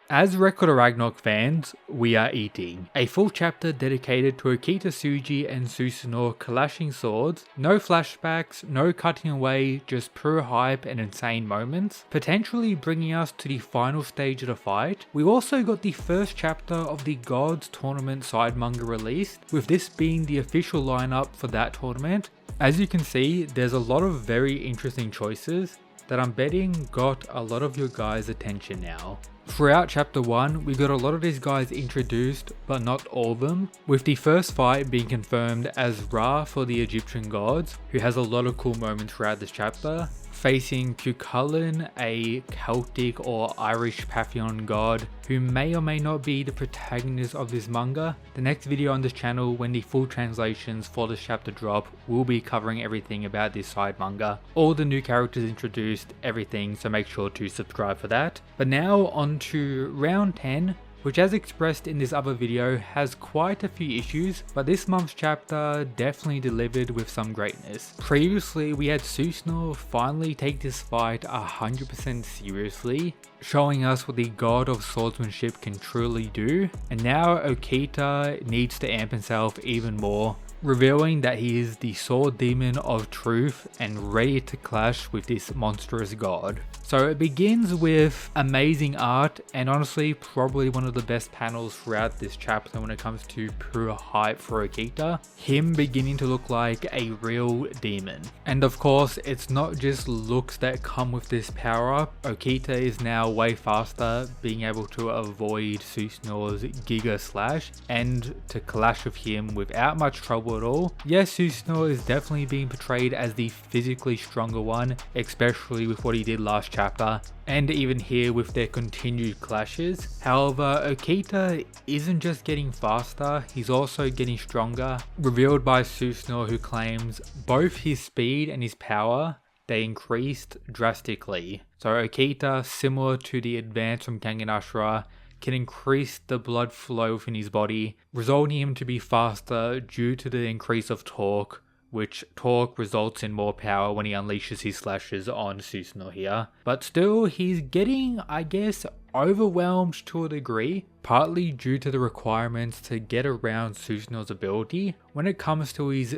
As Record of Ragnarok fans, we are eating. A full chapter dedicated to Okita Tsuji and Susanoo clashing swords, no flashbacks, no cutting away, just pure hype and insane moments, potentially bringing us to the final stage of the fight. We also got the first chapter of the Gods Tournament side manga released, with this being the official lineup for that tournament. As you can see, there's a lot of very interesting choices that I'm betting got a lot of your guys' attention now. Throughout chapter 1, we got a lot of these guys introduced, but not all of them, with the first fight being confirmed as Ra for the Egyptian gods, who has a lot of cool moments throughout this chapter, facing Cuchulainn, a Celtic or Irish pantheon god, who may or may not be the protagonist of this manga. The next video on this channel, when the full translations for this chapter drop, will be covering everything about this side manga. All the new characters introduced, everything, so make sure to subscribe for that. But now on to round 10, which as expressed in this other video has quite a few issues, but this month's chapter definitely delivered with some greatness. Previously we had Susanoo finally take this fight 100% seriously, showing us what the god of swordsmanship can truly do, and now Okita needs to amp himself even more, revealing that he is the sword demon of truth and ready to clash with this monstrous god. So it begins with amazing art and honestly probably one of the best panels throughout this chapter when it comes to pure hype for Okita. Him beginning to look like a real demon. And of course it's not just looks that come with this power up. Okita is now way faster, being able to avoid Susanoo's Giga Slash and to clash with him without much trouble at all. Yes, Susanoo is definitely being portrayed as the physically stronger one, especially with what he did last chapter, and even here with their continued clashes. However, Okita isn't just getting faster, he's also getting stronger, revealed by Susanoo, who claims both his speed and his power, they increased drastically. So Okita, similar to the advance from Kangen Ashura, can increase the blood flow within his body, resulting him to be faster due to the increase of torque, which torque results in more power when he unleashes his slashes on Susanoo here. But still, he's getting, I guess, overwhelmed to a degree, partly due to the requirements to get around Susanoo's ability. When it comes to his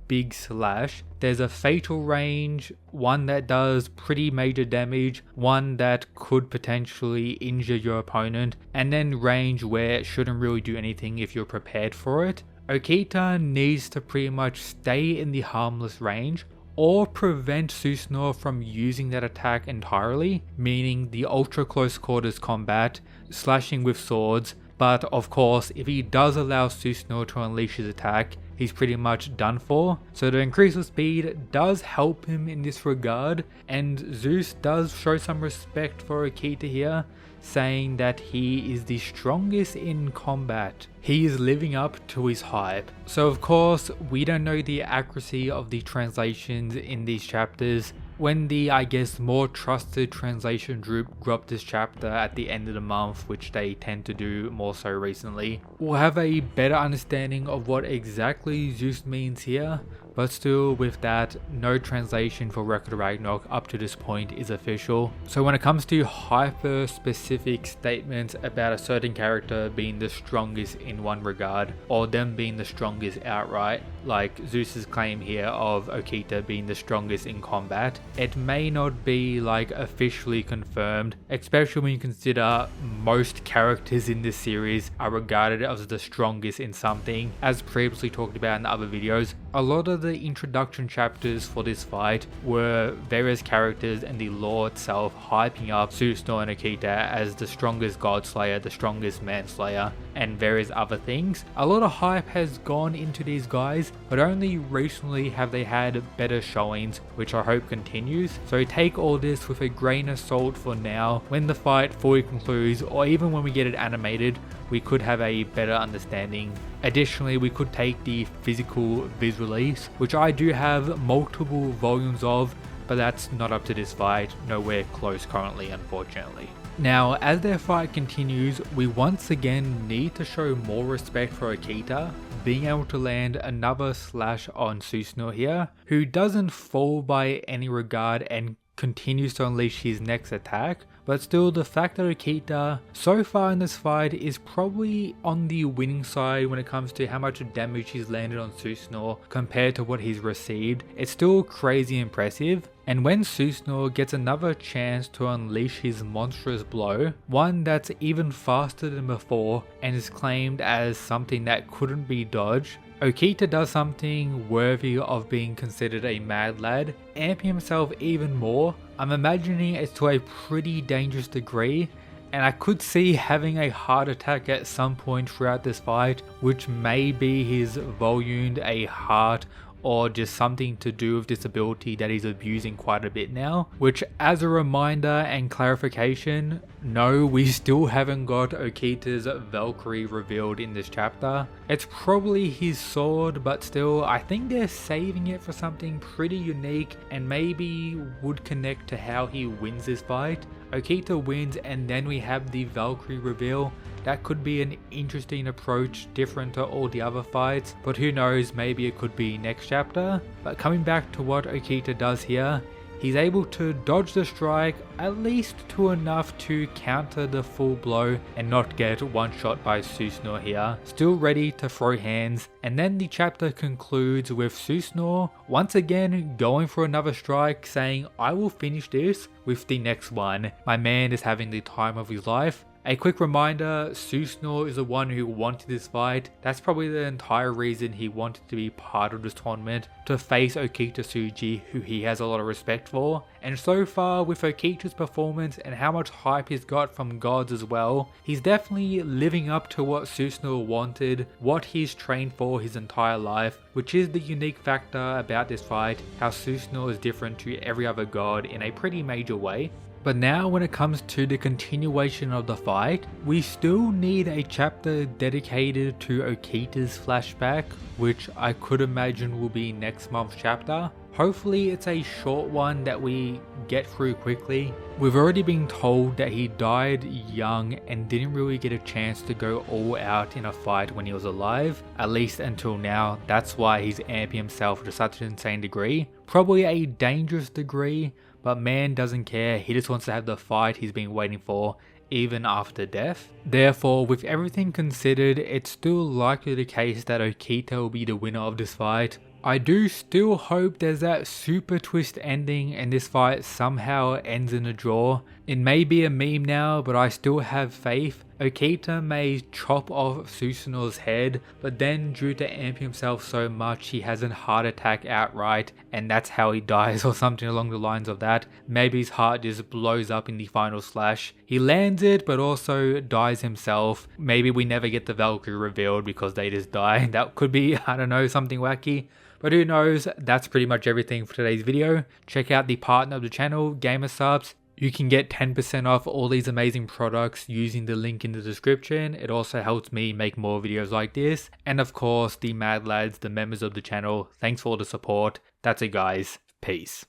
big slash, there's a fatal range, one that does pretty major damage, one that could potentially injure your opponent, and then range where it shouldn't really do anything if you're prepared for it. Okita needs to pretty much stay in the harmless range or prevent Susanoo from using that attack entirely, meaning the ultra close quarters combat, slashing with swords. But of course, if he does allow Susanoo to unleash his attack, he's pretty much done for. So the increase of speed does help him in this regard, and Zeus does show some respect for Okita here, saying that he is the strongest in combat. He is living up to his hype. So of course, we don't know the accuracy of the translations in these chapters. When the, I guess, more trusted translation group dropped this chapter at the end of the month, which they tend to do more so recently, we'll have a better understanding of what exactly Zeus means here. But still, with that, no translation for Record of Ragnarok up to this point is official. So when it comes to hyper specific statements about a certain character being the strongest in one regard, or them being the strongest outright, like Zeus's claim here of Okita being the strongest in combat, it may not be like officially confirmed, especially when you consider most characters in this series are regarded as the strongest in something. As previously talked about in other videos, a lot of the introduction chapters for this fight were various characters and the lore itself hyping up Susanoo and Okita as the strongest god slayer, the strongest manslayer, and various other things. A lot of hype has gone into these guys, but only recently have they had better showings, which I hope continues. So take all this with a grain of salt for now. When the fight fully concludes, or even when we get it animated, we could have a better understanding. Additionally, we could take the physical viz release, which I do have multiple volumes of, but that's not up to this fight, nowhere close currently, unfortunately. Now, as their fight continues, we once again need to show more respect for Okita, being able to land another slash on Susanoo here, who doesn't fall by any regard and continues to unleash his next attack, but still the fact that Okita so far in this fight is probably on the winning side when it comes to how much damage he's landed on Susanoo compared to what he's received, it's still crazy impressive. And when Susanoo gets another chance to unleash his monstrous blow, one that's even faster than before and is claimed as something that couldn't be dodged, Okita does something worthy of being considered a mad lad, amping himself even more. I'm imagining it's to a pretty dangerous degree, and I could see having a heart attack at some point throughout this fight, which may be he's volumed a heart or just something to do with this ability that he's abusing quite a bit now. Which, as a reminder and clarification, no, we still haven't got Okita's Valkyrie revealed in this chapter. It's probably his sword, but still, I think they're saving it for something pretty unique and maybe would connect to how he wins this fight. Okita wins and then we have the Valkyrie reveal. That could be an interesting approach, different to all the other fights, but who knows, maybe it could be next chapter. But coming back to what Okita does here, he's able to dodge the strike at least to enough to counter the full blow and not get one shot by Susanoo here. Still ready to throw hands, and then the chapter concludes with Susanoo once again going for another strike, saying, "I will finish this with the next one." My man is having the time of his life. A quick reminder, Susanoo is the one who wanted this fight. That's probably the entire reason he wanted to be part of this tournament, to face Okita Tsuji, who he has a lot of respect for. And so far, with Okita's performance and how much hype he's got from gods as well, he's definitely living up to what Susanoo wanted, what he's trained for his entire life, which is the unique factor about this fight, how Susanoo is different to every other god in a pretty major way. But now when it comes to the continuation of the fight, we still need a chapter dedicated to Okita's flashback, which I could imagine will be next month's chapter. Hopefully it's a short one that we get through quickly. We've already been told that he died young and didn't really get a chance to go all out in a fight when he was alive, at least until now. That's why he's amping himself to such an insane degree. Probably a dangerous degree, but man doesn't care, he just wants to have the fight he's been waiting for, even after death. Therefore, with everything considered, it's still likely the case that Okita will be the winner of this fight. I do still hope there's that super twist ending and this fight somehow ends in a draw. It may be a meme now, but I still have faith. Okita may chop off Susanoo's head, but then due to amping himself so much, he has a heart attack outright, and that's how he dies or something along the lines of that. Maybe his heart just blows up in the final slash. He lands it, but also dies himself. Maybe we never get the Valkyrie revealed because they just die. That could be, I don't know, something wacky. But who knows, that's pretty much everything for today's video. Check out the partner of the channel, GamerSupps. You can get 10% off all these amazing products using the link in the description. It also helps me make more videos like this. And of course, the Mad Lads, the members of the channel, thanks for all the support. That's it guys, peace.